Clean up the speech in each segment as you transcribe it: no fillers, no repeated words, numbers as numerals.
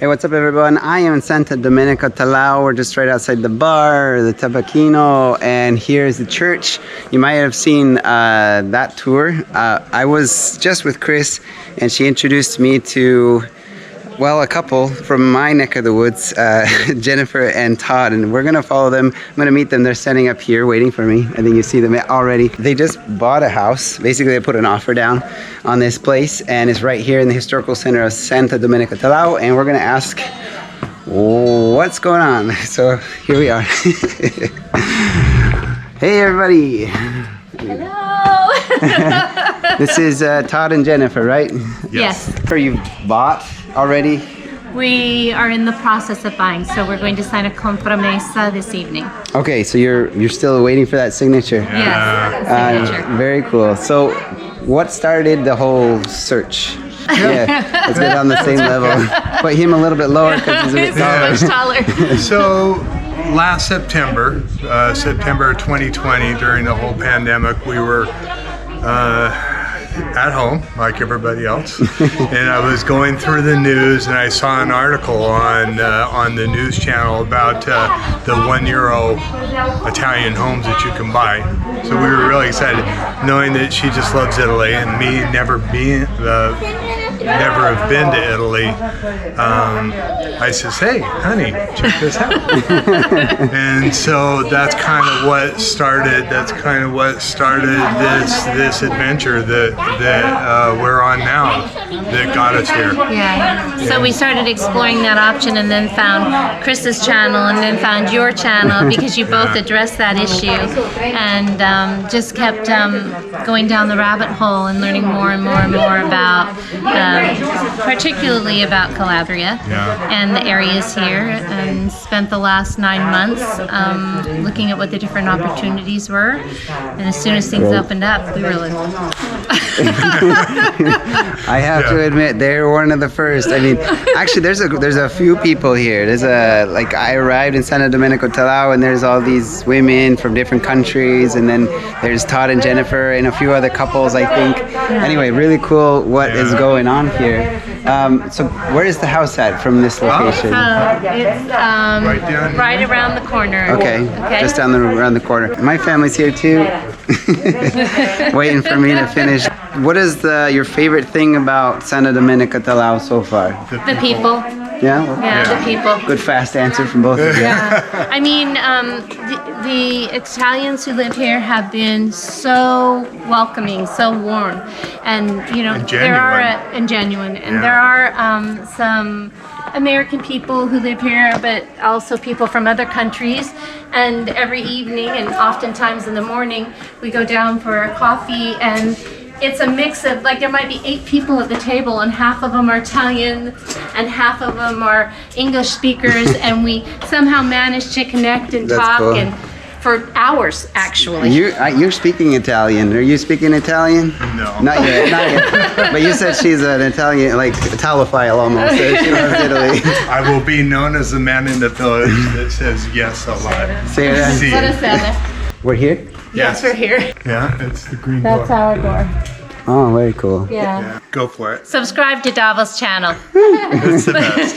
Hey, what's up everyone? I am in Santa Domenica Talao. We're just right outside the bar, the Tabaquino, and here's the church. You might have seen that tour. I was just with Chris and she introduced me to, well, a couple from my neck of the woods, Jennifer and Todd, and we're gonna follow them. I'm gonna meet them. They're standing up here waiting for me. I think you see them already. They just bought a house. Basically, they put an offer down on this place, and it's right here in the historical center of Santa Domenica Talao, and we're gonna ask what's going on. So here we are. Hey everybody. Hello. This is Todd and Jennifer, right? Yes. You've bought already? We are in the process of buying, so we're going to sign a compromesa this evening. Okay, so you're still waiting for that signature? Yes, signature. Very cool. So what started the whole search? Yeah, let's get on the same level. Put him a little bit lower because he's a bit taller. He's so much taller. So last September, September 2020, during the whole pandemic, we were at home like everybody else, and I was going through the news and I saw an article on the news channel about the €1 Italian homes that you can buy. So we were really excited, knowing that she just loves Italy and me never have been to Italy. I says, hey honey, check this out. And so that's kind of what started this adventure that we're on now, that got us here. Yeah. So we started exploring that option and then found Chris's channel and then found your channel because you both addressed that issue, and just kept going down the rabbit hole and learning more and more and more about particularly about Calabria and the areas here, and spent the last 9 months looking at what the different opportunities were, and as soon as things opened up, we were like I have to admit, they're one of the first. I mean, actually there's a few people here. I arrived in Santa Domenica Talao and there's all these women from different countries, and then there's Todd and Jennifer and a few other couples, I think. Anyway, really cool what is going on here. So where is the house at from this location? it's right around the corner. Okay, just around the corner. My family's here too, waiting for me to finish. What is your favorite thing about Santa Domenica Talao so far? The people. Yeah, the people. Good fast answer from both of you. Yeah, I mean, the Italians who live here have been so welcoming, so warm, and there are genuine, and there are some American people who live here, but also people from other countries. And every evening, and oftentimes in the morning, we go down for a coffee, and it's a mix of, like, there might be 8 people at the table, and half of them are Italian and half of them are English speakers, and we somehow manage to connect and talk. Cool. And for hours, actually. You're speaking Italian. Are you speaking Italian? No. Not yet. But you said she's an Italian, like Italophile almost. She loves Italy. I will be known as the man in the village that says yes a lot. Say it. Let us know. We're here? Yes, we're here. Yeah, it's the green door. That's our door. Oh, very cool. Yeah. Go for it. Subscribe to Davos channel. It's the best.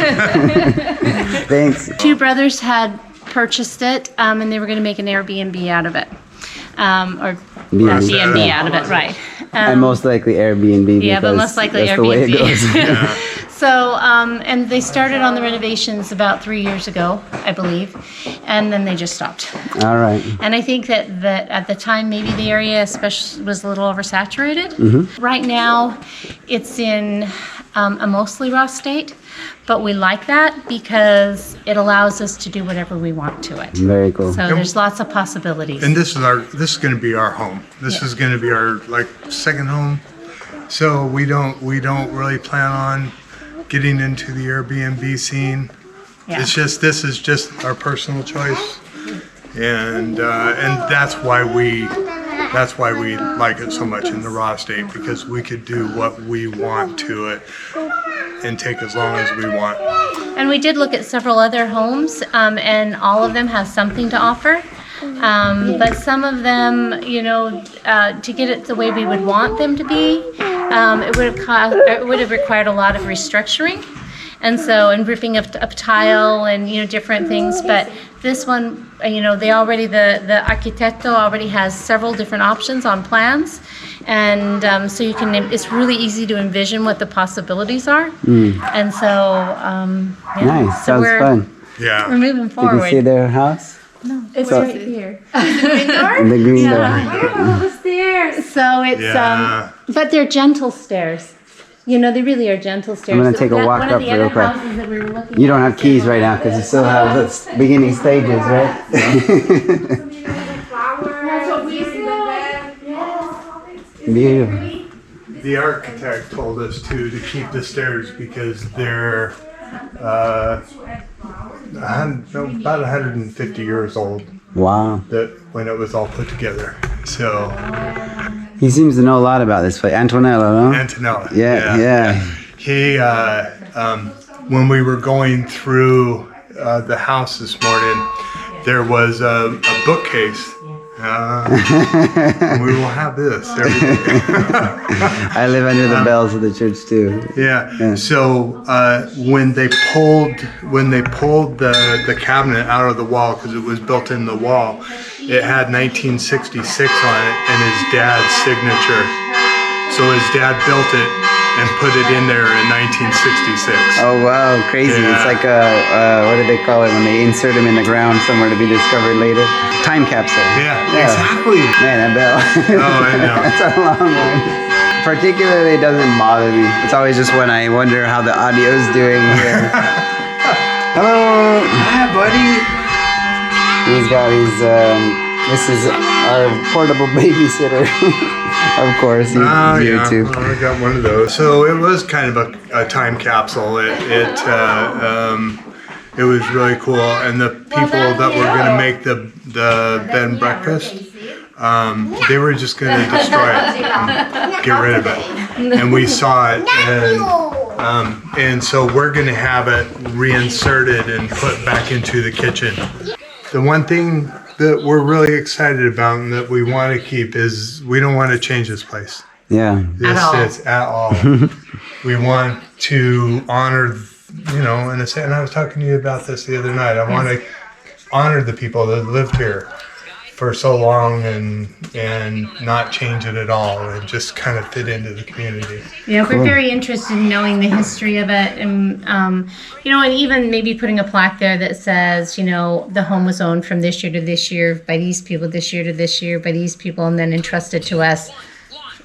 Thanks. 2 brothers had purchased it, and they were going to make an Airbnb out of it, or B&B out of it, right? And most likely Airbnb. Yeah, but most likely that's Airbnb. The way it goes. So, and they started on the renovations about 3 years ago, I believe, and then they just stopped. All right. And I think that at the time, maybe the area especially was a little oversaturated. Mm-hmm. Right now, it's in a mostly raw state, but we like that because it allows us to do whatever we want to it. Very cool. So there's lots of possibilities. And this is going to be our home. This is going to be our second home. So we don't really plan on getting into the Airbnb scene. Yeah. This is just our personal choice, and that's why we like it so much in the raw state, because we could do what we want to it and take as long as we want. And we did look at several other homes, and all of them have something to offer. But some of them, to get it the way we would want them to be, it would have required a lot of restructuring. and so, and ripping up tile and, you know, different things. But this one, you know, they already, the arquitecto already has several different options on plans. And so you can, it's really easy to envision what the possibilities are. And so, yeah. Nice, So sounds fun. Yeah. we're moving You forward. can see their house? No, it's So- right here. In the green door. the stairs. So it's Yeah. but they're gentle stairs. You know, they really are gentle stairs. I'm gonna take a walk one up of the real other quick. houses that we were looking You don't at have keys right now because you still have the beginning stages, right? That's what we said. Beautiful. The architect told us to keep the stairs because they're about 150 years old. Wow. That when it was all put together. So He seems to know a lot about this place. Antonello, no? Antonella. Yeah. He when we were going through the house this morning, there was a bookcase. We will have this every day. I live under the bells of the church too. Yeah. So when they pulled the cabinet out of the wall because it was built in the wall, it had 1966 on it and his dad's signature. So his dad built it and put it in there in 1966. Oh wow, crazy. Yeah. It's like a, what do they call it when they insert them in the ground somewhere to be discovered later? Time capsule. Yeah, exactly. Man, that bell. Oh, I know. That's a long one. Particularly, it doesn't bother me. It's always just when I wonder how the audio's doing here. Hello. Hi, buddy. He's got his, this is our portable babysitter. Of course, he's here yeah. too. Well, I got one of those. So it was kind of a time capsule. It was really cool. And the people that were going to make the bed and breakfast, they were just going to destroy it, get rid of it. And we saw it, and so we're going to have it reinserted and put back into the kitchen. The one thing that we're really excited about and that we want to keep is we don't want to change this place. Yeah. This is at all. We want to honor, you know, and I was talking to you about this the other night. I want to honor the people that lived here for so long and not change it at all and just kind of fit into the community. Yeah, we're very interested in knowing the history of it, and you know, and even maybe putting a plaque there that says, you know, the home was owned from this year to this year by these people, this year to this year by these people, and then entrusted to us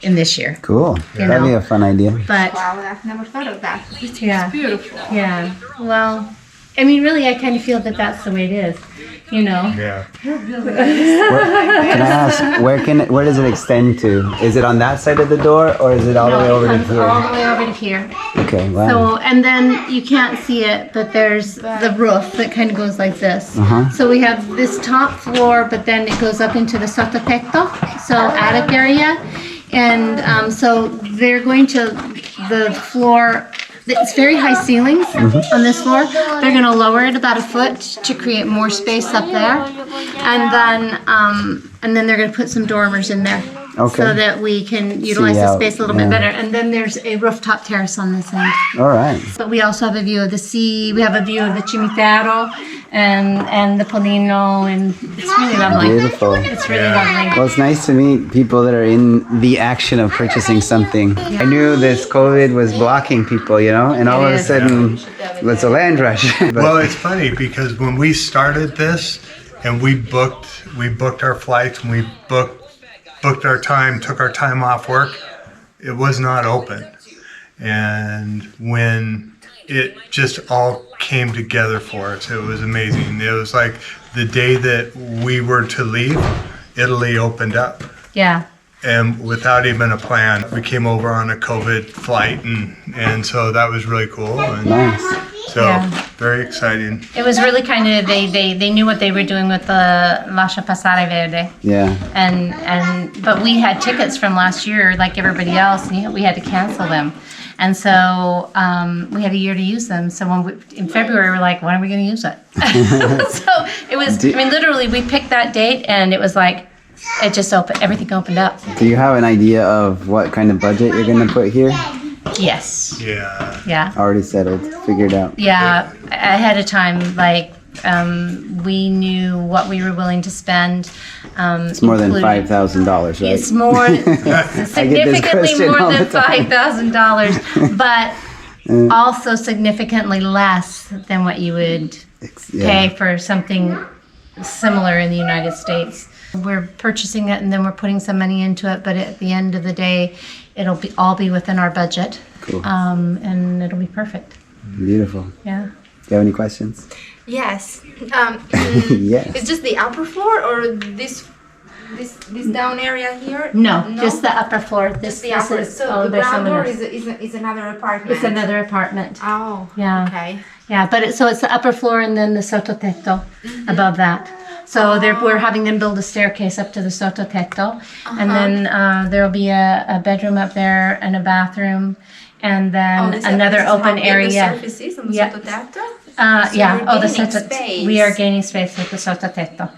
in this year. Cool. That'd be a fun idea. But Wow, I've never thought of that. yeah, Beautiful. yeah. Well, I mean, really, I kind of feel that that's the way it is. You know. Yeah. Can I ask, where does it extend to? Is it on that side of the door or is it all the way over to it comes all here? the way over to here. Okay, wow. So, and then you can't see it, but there's the roof that kind of goes like this. Uh-huh. So we have this top floor, but then it goes up into the sottopetto, so attic area. And so they're going to, the floor, it's very high ceilings on this floor. They're going to lower it about a foot to create more space up there. And then they're going to put some dormers in there. Okay. So that we can utilize the out, space a little bit better. And then there's a rooftop terrace on this end. All right. But we also have a view of the sea. We have a view of the Cimitero and the Polino, and it's really lovely. Beautiful. It's really Yeah. lovely. Well, it's nice to meet people that are in the action of purchasing something. I knew this COVID was blocking people, you know, and all of a is. sudden, it's a land rush. But Well, it's funny because when we started this and we booked our flights and we booked our time, took our time off work, it was not open. And when it just all came together for us, it was amazing. It was like the day that we were to leave, Italy opened up. Yeah. And without even a plan, we came over on a COVID flight, and so that was really cool. And nice. so Yeah. very exciting. It was really kind of, they knew what they were doing with the Lascia Passare Verde. Yeah. But we had tickets from last year like everybody else, and we had to cancel them. And so we had a year to use them. So in February, we're like, when are we going to use it? So it was, I mean, literally, we picked that date, and it was like, it just opened, everything opened up. Do you have an idea of what kind of budget you're going to put here? Yes. Yeah. Yeah. Already settled, figured out. Yeah. Ahead of time, like we knew what we were willing to spend. It's more than $5,000, right? It's more, significantly question more all than the time. $5,000, but also significantly less than what you would pay for something similar in the United States. We're purchasing it and then we're putting some money into it, but at the end of the day, it'll all be within our budget. Cool. And it'll be perfect. Beautiful. Yeah. Do you have any questions? Yes. Yes. It's just the upper floor or this down area here? No, just the upper floor. Just the upper. is, So the there's ground some floor of this. is another apartment. It's another apartment. Oh. Yeah. Okay. Yeah, but so it's the upper floor and then the sottotetto above that. So we're having them build a staircase up to the sottotetto, and then there'll be a bedroom up there and a bathroom, and then another open area. The surface is on the sottotetto? Yeah. you're Oh, the gaining sotto. space. We are gaining space with the sottotetto.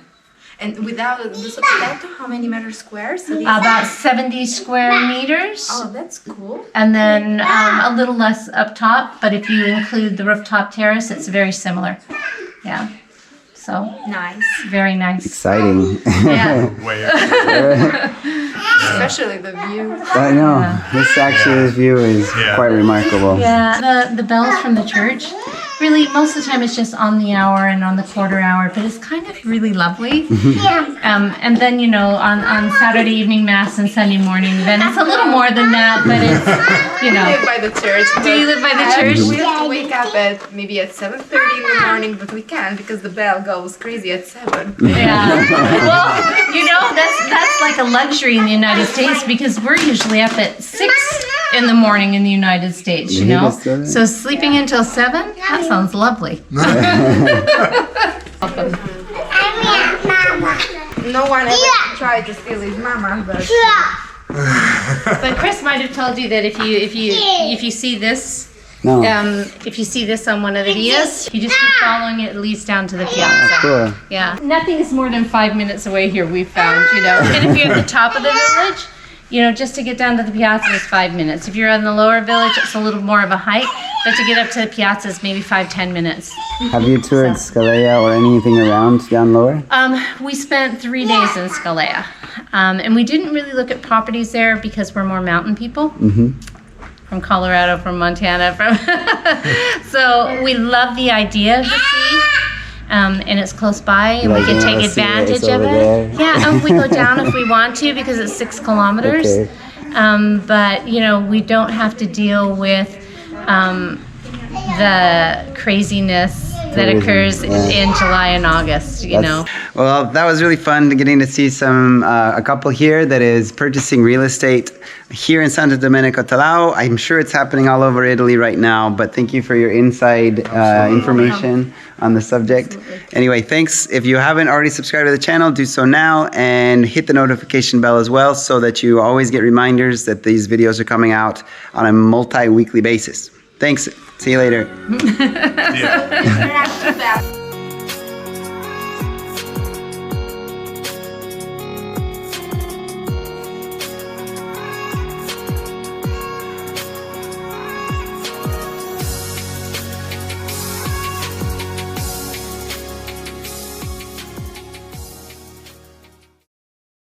And without the sottotetto, how many meters squares? So About 70 square meters. Oh, that's cool. And then a little less up top, but if you include the rooftop terrace, it's very similar. Yeah. So Nice. very nice. Exciting. Yeah. Way up there. Especially the view. I know. This view is quite remarkable. Yeah. The bells from the church. Really, most of the time it's just on the hour and on the quarter hour, but it's kind of really lovely. And then, on Saturday evening mass and Sunday morning, then it's a little more than that, but it's, We live by the church. Do you live by the church? We have to wake up at maybe at 7:30 in the morning, but we can't because the bell goes crazy at 7. Yeah. Well, that's like a luxury in the United States because we're usually up at 6 in the morning in the United States, you know? So sleeping until 7, that sounds lovely. No one ever tried to steal his mama, but But Chris might have told you that if you see this, No. if you see this on one of the videos, you just keep following it, it leads down to the piazza. Cool. Yeah. Nothing is more than 5 minutes away here, we've found, And if you're at the top of the village, just to get down to the piazza is 5 minutes. If you're on the lower village, it's a little more of a hike, but to get up to the piazza is maybe 5-10 minutes. Have you toured Scalea or anything around down lower? We spent 3 days in Scalea, and we didn't really look at properties there because we're more mountain people. From Colorado, from Montana, so we love the idea of the sea. And it's close by, and we can take advantage of it. There. Yeah, and we go down if we want to because it's 6 kilometers. Okay. But we don't have to deal with the craziness that occurs in July and August. Well, that was really fun getting to see a couple here that is purchasing real estate here in Santa Domenica Talao. I'm sure it's happening all over Italy right now, but thank you for your inside information on the subject. Anyway, thanks. If you haven't already subscribed to the channel, do so now and hit the notification bell as well so that you always get reminders that these videos are coming out on a multi-weekly basis. Thanks. See you later. Yeah.